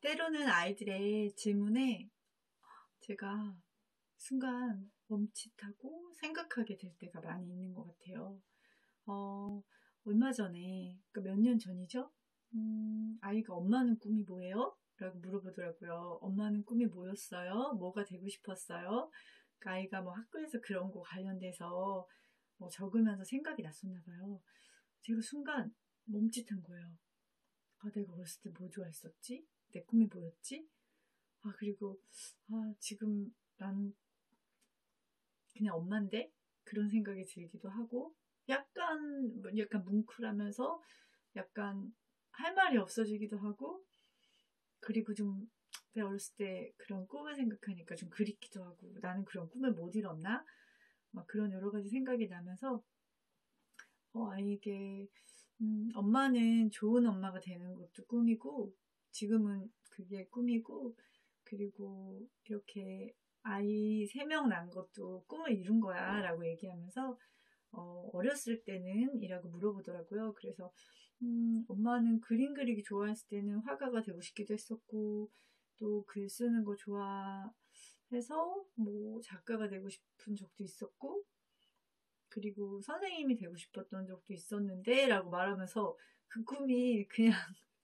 때로는 아이들의 질문에 제가 순간 멈칫하고 생각하게 될 때가 많이 있는 것 같아요. 얼마 전에, 그러니까 몇 년 전이죠? 아이가 엄마는 꿈이 뭐예요? 라고 물어보더라고요. 엄마는 꿈이 뭐였어요? 뭐가 되고 싶었어요? 그러니까 아이가 뭐 학교에서 그런 거 관련돼서 뭐 적으면서 생각이 났었나 봐요. 제가 순간 멈칫한 거예요. 내가 어렸을 때 뭐 좋아했었지? 내 꿈이 뭐였지? 그리고 지금 난 그냥 엄마인데? 그런 생각이 들기도 하고 약간 뭉클하면서 약간 할 말이 없어지기도 하고, 그리고 좀 내가 어렸을 때 그런 꿈을 생각하니까 좀 그립기도 하고, 나는 그런 꿈을 못 이뤘나? 막 그런 여러 가지 생각이 나면서 아이에게 엄마는 좋은 엄마가 되는 것도 꿈이고, 지금은 그게 꿈이고, 그리고 이렇게 아이 3명 낳은 것도 꿈을 이룬 거야 라고 얘기하면서 어렸을 때는? 이라고 물어보더라고요. 그래서 엄마는 그림 그리기 좋아했을 때는 화가가 되고 싶기도 했었고, 또 글 쓰는 거 좋아해서 뭐 작가가 되고 싶은 적도 있었고, 그리고 선생님이 되고 싶었던 적도 있었는데 라고 말하면서 그 꿈이 그냥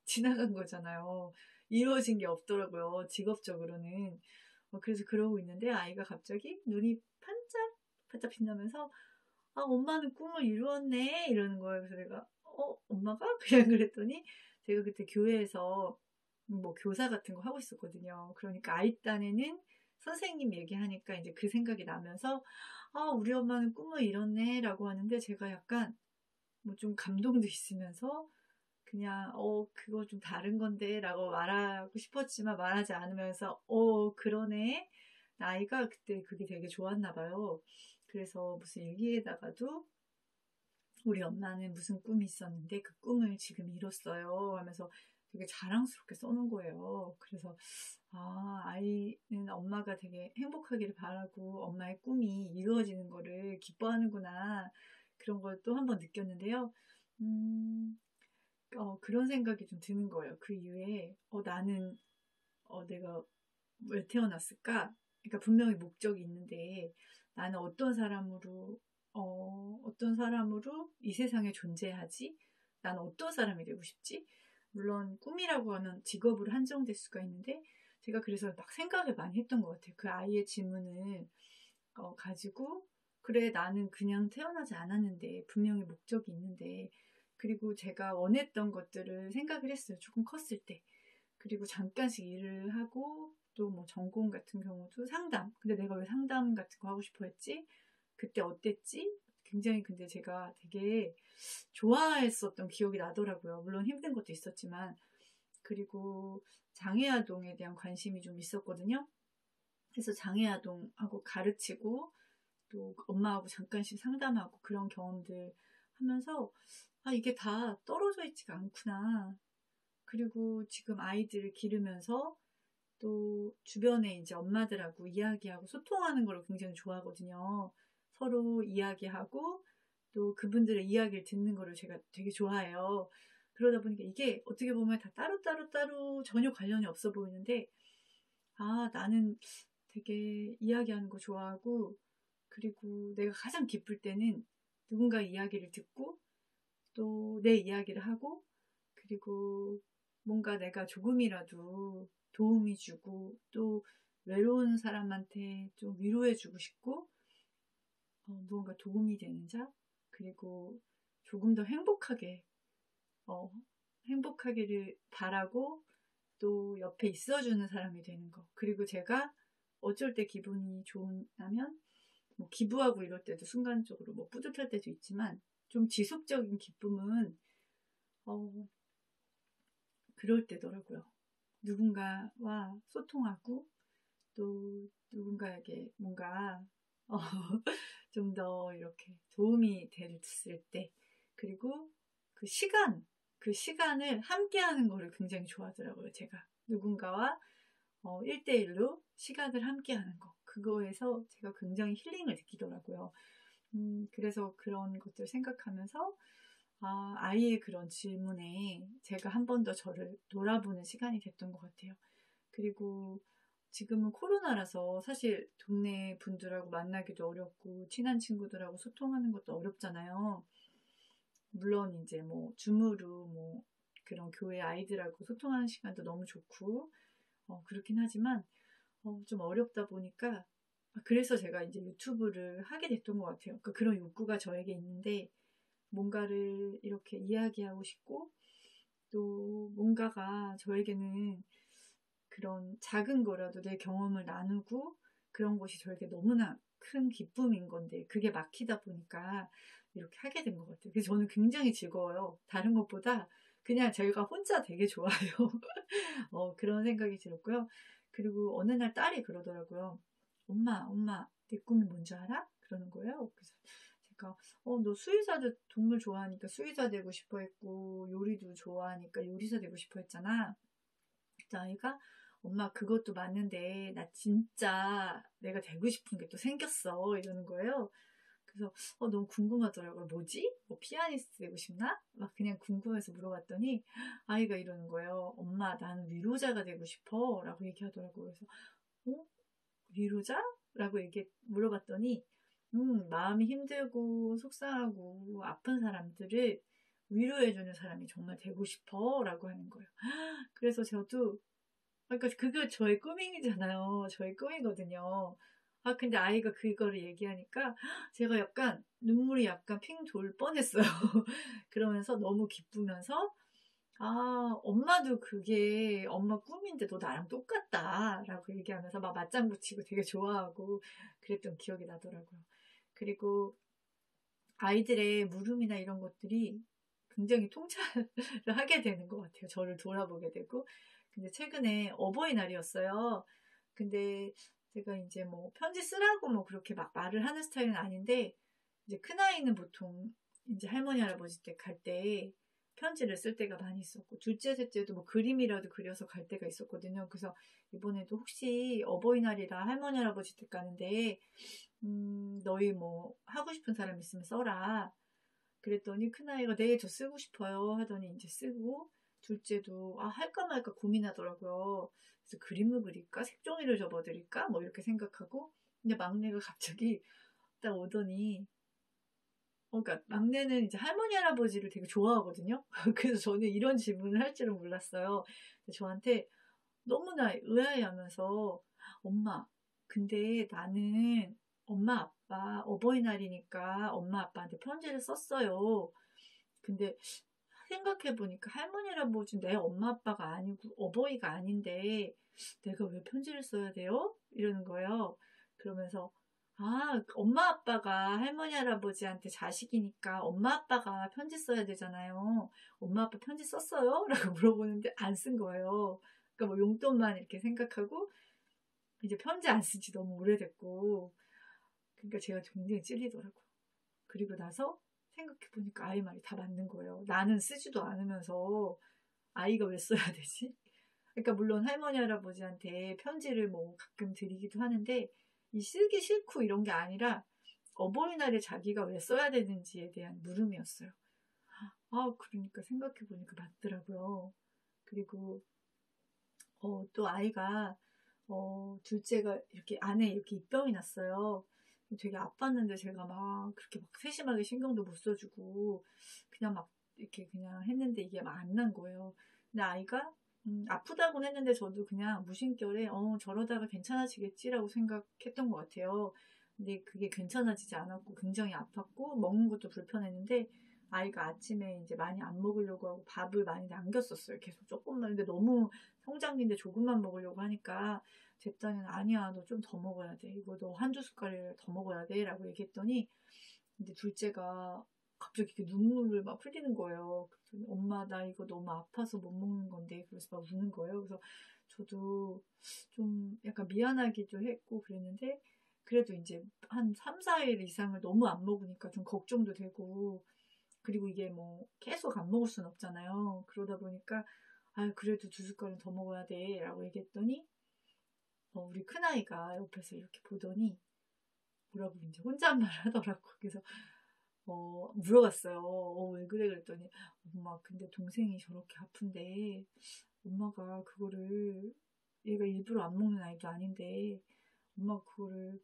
지나간 거잖아요. 이루어진 게 없더라고요, 직업적으로는. 그래서 그러고 있는데 아이가 갑자기 눈이 반짝반짝 빛나면서 엄마는 꿈을 이루었네 이러는 거예요. 그래서 내가 엄마가? 그냥 그랬더니 제가 그때 교회에서 뭐 교사 같은 거 하고 있었거든요. 그러니까 아이 딴에는 선생님 얘기하니까 이제 그 생각이 나면서 우리 엄마는 꿈을 이뤘네 라고 하는데, 제가 약간 뭐 좀 감동도 있으면서 그냥 그거 좀 다른 건데 라고 말하고 싶었지만 말하지 않으면서 그러네, 나이가 그때 그게 되게 좋았나 봐요. 그래서 무슨 일기에다가도 우리 엄마는 무슨 꿈이 있었는데 그 꿈을 지금 이뤘어요 하면서 되게 자랑스럽게 써놓은 거예요. 그래서 아이는 엄마가 되게 행복하기를 바라고 엄마의 꿈이 이루어지는 거를 기뻐하는구나, 그런 걸 또 한 번 느꼈는데요. 그런 생각이 좀 드는 거예요. 그 이후에 나는 내가 왜 태어났을까? 그러니까 분명히 목적이 있는데 나는 어떤 사람으로 이 세상에 존재하지? 나는 어떤 사람이 되고 싶지? 물론 꿈이라고 하면 직업으로 한정될 수가 있는데, 제가 그래서 막 생각을 많이 했던 것 같아요. 그 아이의 질문을 가지고, 그래, 나는 그냥 태어나지 않았는데 분명히 목적이 있는데, 그리고 제가 원했던 것들을 생각을 했어요. 조금 컸을 때. 그리고 잠깐씩 일을 하고, 또 뭐 전공 같은 경우도 상담. 근데 내가 왜 상담 같은 거 하고 싶어 했지? 그때 어땠지? 굉장히 근데 제가 되게 좋아했었던 기억이 나더라고요. 물론 힘든 것도 있었지만. 그리고 장애아동에 대한 관심이 좀 있었거든요. 그래서 장애아동하고 가르치고, 또 엄마하고 잠깐씩 상담하고 그런 경험들 하면서 이게 다 떨어져 있지가 않구나. 그리고 지금 아이들을 기르면서 또 주변에 이제 엄마들하고 이야기하고 소통하는 걸 굉장히 좋아하거든요. 서로 이야기하고 또 그분들의 이야기를 듣는 거를 제가 되게 좋아해요. 그러다 보니까 이게 어떻게 보면 다 따로 전혀 관련이 없어 보이는데, 나는 되게 이야기하는 거 좋아하고, 그리고 내가 가장 기쁠 때는 누군가 이야기를 듣고 또 내 이야기를 하고, 그리고 뭔가 내가 조금이라도 도움이 주고, 또 외로운 사람한테 좀 위로해주고 싶고, 무언가 도움이 되는 자, 그리고 조금 더 행복하기를 바라고, 또 옆에 있어주는 사람이 되는 거. 그리고 제가 어쩔 때 기분이 좋으면 뭐 기부하고 이럴 때도 순간적으로 뭐 뿌듯할 때도 있지만, 좀 지속적인 기쁨은 그럴 때더라고요. 누군가와 소통하고 또 누군가에게 뭔가 좀 더 이렇게 도움이 됐을 때, 그리고 그 시간을 함께 하는 거를 굉장히 좋아하더라고요. 제가 누군가와 1대1로 시간을 함께 하는 거, 그거에서 제가 굉장히 힐링을 느끼더라고요. 그래서 그런 것들 생각하면서 아이의 그런 질문에 제가 한 번 더 저를 돌아보는 시간이 됐던 것 같아요. 그리고 지금은 코로나라서 사실 동네 분들하고 만나기도 어렵고 친한 친구들하고 소통하는 것도 어렵잖아요. 물론 이제 뭐 줌으로 뭐 그런 교회 아이들하고 소통하는 시간도 너무 좋고 그렇긴 하지만 좀 어렵다 보니까 그래서 제가 이제 유튜브를 하게 됐던 것 같아요. 그러니까 그런 욕구가 저에게 있는데 뭔가를 이렇게 이야기하고 싶고 또 뭔가가 저에게는 그런 작은 거라도 내 경험을 나누고 그런 것이 저에게 너무나 큰 기쁨인 건데 그게 막히다 보니까 이렇게 하게 된 것 같아요. 그래서 저는 굉장히 즐거워요. 다른 것보다 그냥 제가 혼자 되게 좋아요. 그런 생각이 들었고요. 그리고 어느 날 딸이 그러더라고요. 엄마, 내 꿈이 뭔지 알아? 그러는 거예요. 그래서 제가, 너 수의사도 동물 좋아하니까 수의사 되고 싶어 했고, 요리도 좋아하니까 요리사 되고 싶어 했잖아. 그때 아이가, 엄마, 그것도 맞는데, 나 진짜 내가 되고 싶은 게 또 생겼어. 이러는 거예요. 그래서 너무 궁금하더라고요. 뭐지? 뭐 피아니스트 되고 싶나? 막 그냥 궁금해서 물어봤더니 아이가 이러는 거예요. 엄마 나는 위로자가 되고 싶어 라고 얘기하더라고요. 그래서 위로자? 라고 물어봤더니 마음이 힘들고 속상하고 아픈 사람들을 위로해주는 사람이 정말 되고 싶어 라고 하는 거예요. 그래서 저도 그러니까 그게 저의 꿈이잖아요. 저의 꿈이거든요. 근데 아이가 그거를 얘기하니까 제가 약간 눈물이 약간 핑 돌 뻔했어요. 그러면서 너무 기쁘면서 엄마도 그게 엄마 꿈인데 너 나랑 똑같다 라고 얘기하면서 막 맞장구 치고 되게 좋아하고 그랬던 기억이 나더라고요. 그리고 아이들의 물음이나 이런 것들이 굉장히 통찰을 하게 되는 것 같아요. 저를 돌아보게 되고. 근데 최근에 어버이날이었어요. 근데 제가 이제 뭐 편지 쓰라고 뭐 그렇게 막 말을 하는 스타일은 아닌데 이제 큰아이는 보통 이제 할머니 할아버지 댁 갈 때 편지를 쓸 때가 많이 있었고 둘째 셋째도 뭐 그림이라도 그려서 갈 때가 있었거든요. 그래서 이번에도 혹시 어버이날이라 할머니 할아버지 댁 가는데 너희 뭐 하고 싶은 사람 있으면 써라. 그랬더니 큰아이가 네, 저 쓰고 싶어요 하더니 이제 쓰고 둘째도 할까 말까 고민하더라고요. 그래서 그림을 그릴까? 색종이를 접어드릴까? 뭐 이렇게 생각하고 근데 막내가 갑자기 딱 오더니 그러니까 막내는 이제 할머니 할아버지를 되게 좋아하거든요. 그래서 저는 이런 질문을 할 줄은 몰랐어요. 저한테 너무나 의아해하면서 엄마 근데 나는 엄마 아빠 어버이날이니까 엄마 아빠한테 편지를 썼어요. 근데 생각해보니까 할머니 할아버지 내 엄마 아빠가 아니고 어버이가 아닌데 내가 왜 편지를 써야 돼요? 이러는 거예요. 그러면서 엄마 아빠가 할머니 할아버지한테 자식이니까 엄마 아빠가 편지 써야 되잖아요. 엄마 아빠 편지 썼어요? 라고 물어보는데 안 쓴 거예요. 그러니까 뭐 용돈만 이렇게 생각하고 이제 편지 안 쓴 지 너무 오래됐고 그러니까 제가 굉장히 찔리더라고요. 그리고 나서 생각해보니까 아이 말이 다 맞는 거예요. 나는 쓰지도 않으면서 아이가 왜 써야 되지? 그러니까 물론 할머니 할아버지한테 편지를 뭐 가끔 드리기도 하는데 이 쓰기 싫고 이런 게 아니라 어버이날에 자기가 왜 써야 되는지에 대한 물음이었어요. 그러니까 생각해보니까 맞더라고요. 그리고 또 아이가 둘째가 이렇게 안에 이렇게 입병이 났어요. 되게 아팠는데 제가 막 그렇게 막 세심하게 신경도 못 써주고 그냥 막 이렇게 그냥 했는데 이게 막 안 난 거예요. 근데 아이가 아프다고는 했는데 저도 그냥 무심결에 저러다가 괜찮아지겠지라고 생각했던 것 같아요. 근데 그게 괜찮아지지 않았고 굉장히 아팠고 먹는 것도 불편했는데 아이가 아침에 이제 많이 안 먹으려고 하고 밥을 많이 남겼었어요. 계속 조금만. 근데 너무 성장기인데 조금만 먹으려고 하니까 제 딴에는 아니야 너 좀 더 먹어야 돼. 이거 너 한두 숟갈을 더 먹어야 돼 라고 얘기했더니 근데 둘째가 갑자기 이렇게 눈물을 막 흘리는 거예요. 그랬더니 엄마 나 이거 너무 아파서 못 먹는 건데 그래서 막 우는 거예요. 그래서 저도 좀 약간 미안하기도 했고 그랬는데 그래도 이제 한 3, 4일 이상을 너무 안 먹으니까 좀 걱정도 되고 그리고 이게 뭐 계속 안 먹을 순 없잖아요. 그러다 보니까 그래도 두 숟갈은 더 먹어야 돼 라고 얘기했더니 우리 큰아이가 옆에서 이렇게 보더니 뭐라고 이제 혼잣말을 하더라고. 그래서 물어봤어요. 왜 그래? 그랬더니 엄마 근데 동생이 저렇게 아픈데 엄마가 그거를 얘가 일부러 안 먹는 아이도 아닌데 엄마가 그거를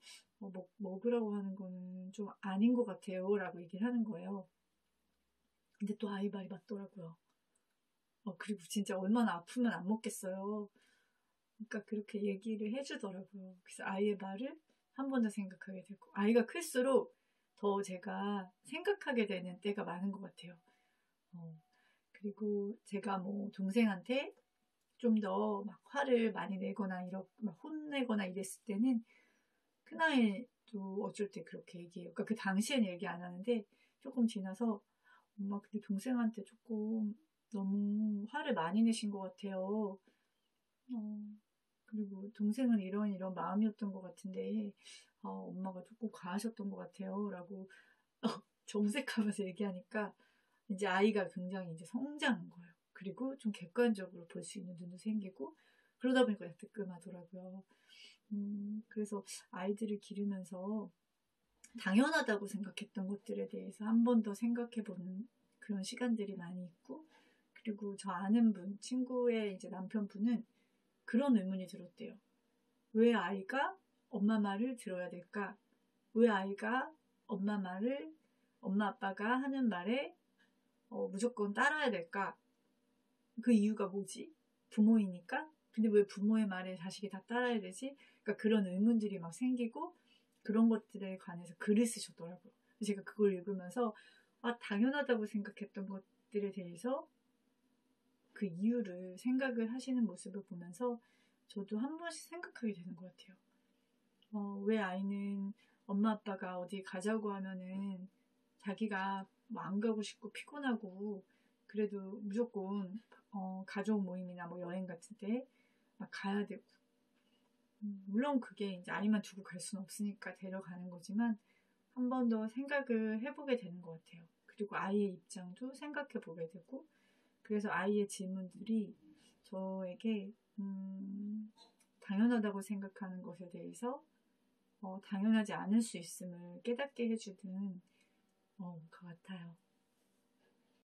먹으라고 하는 거는 좀 아닌 것 같아요 라고 얘기를 하는 거예요. 근데 또 아이 말이 맞더라고요. 그리고 진짜 얼마나 아프면 안 먹겠어요. 그러니까 그렇게 얘기를 해주더라고요. 그래서 아이의 말을 한 번 더 생각하게 되고 아이가 클수록 더 제가 생각하게 되는 때가 많은 것 같아요. 그리고 제가 뭐 동생한테 좀 더 막 화를 많이 내거나 막 혼내거나 이랬을 때는 큰아이도 어쩔 때 그렇게 얘기해요. 그러니까 그 당시엔 얘기 안 하는데 조금 지나서 엄마 근데 동생한테 조금 너무 화를 많이 내신 것 같아요. 그리고 동생은 이런 마음이었던 것 같은데 엄마가 조금 과하셨던 것 같아요. 라고 정색하면서 얘기하니까 이제 아이가 굉장히 이제 성장한 거예요. 그리고 좀 객관적으로 볼 수 있는 눈도 생기고 그러다 보니까 뜨끔하더라고요. 그래서 아이들을 기르면서 당연하다고 생각했던 것들에 대해서 한 번 더 생각해보는 그런 시간들이 많이 있고 그리고 저 아는 친구의 이제 남편분은 그런 의문이 들었대요. 왜 아이가 엄마 말을 들어야 될까? 왜 아이가 엄마 아빠가 하는 말에 무조건 따라야 될까? 그 이유가 뭐지? 부모이니까? 근데 왜 부모의 말에 자식이 다 따라야 되지? 그러니까 그런 의문들이 막 생기고 그런 것들에 관해서 글을 쓰셨더라고요. 제가 그걸 읽으면서 당연하다고 생각했던 것들에 대해서 그 이유를 생각을 하시는 모습을 보면서 저도 한 번씩 생각하게 되는 것 같아요. 왜 아이는 엄마 아빠가 어디 가자고 하면은 자기가 뭐 안 가고 싶고 피곤하고 그래도 무조건 가족 모임이나 뭐 여행 같은 데 막 가야 되고 물론 그게 이제 아이만 두고 갈 수는 없으니까 데려가는 거지만 한 번 더 생각을 해보게 되는 것 같아요. 그리고 아이의 입장도 생각해 보게 되고 그래서 아이의 질문들이 저에게 당연하다고 생각하는 것에 대해서 당연하지 않을 수 있음을 깨닫게 해주는 것 같아요.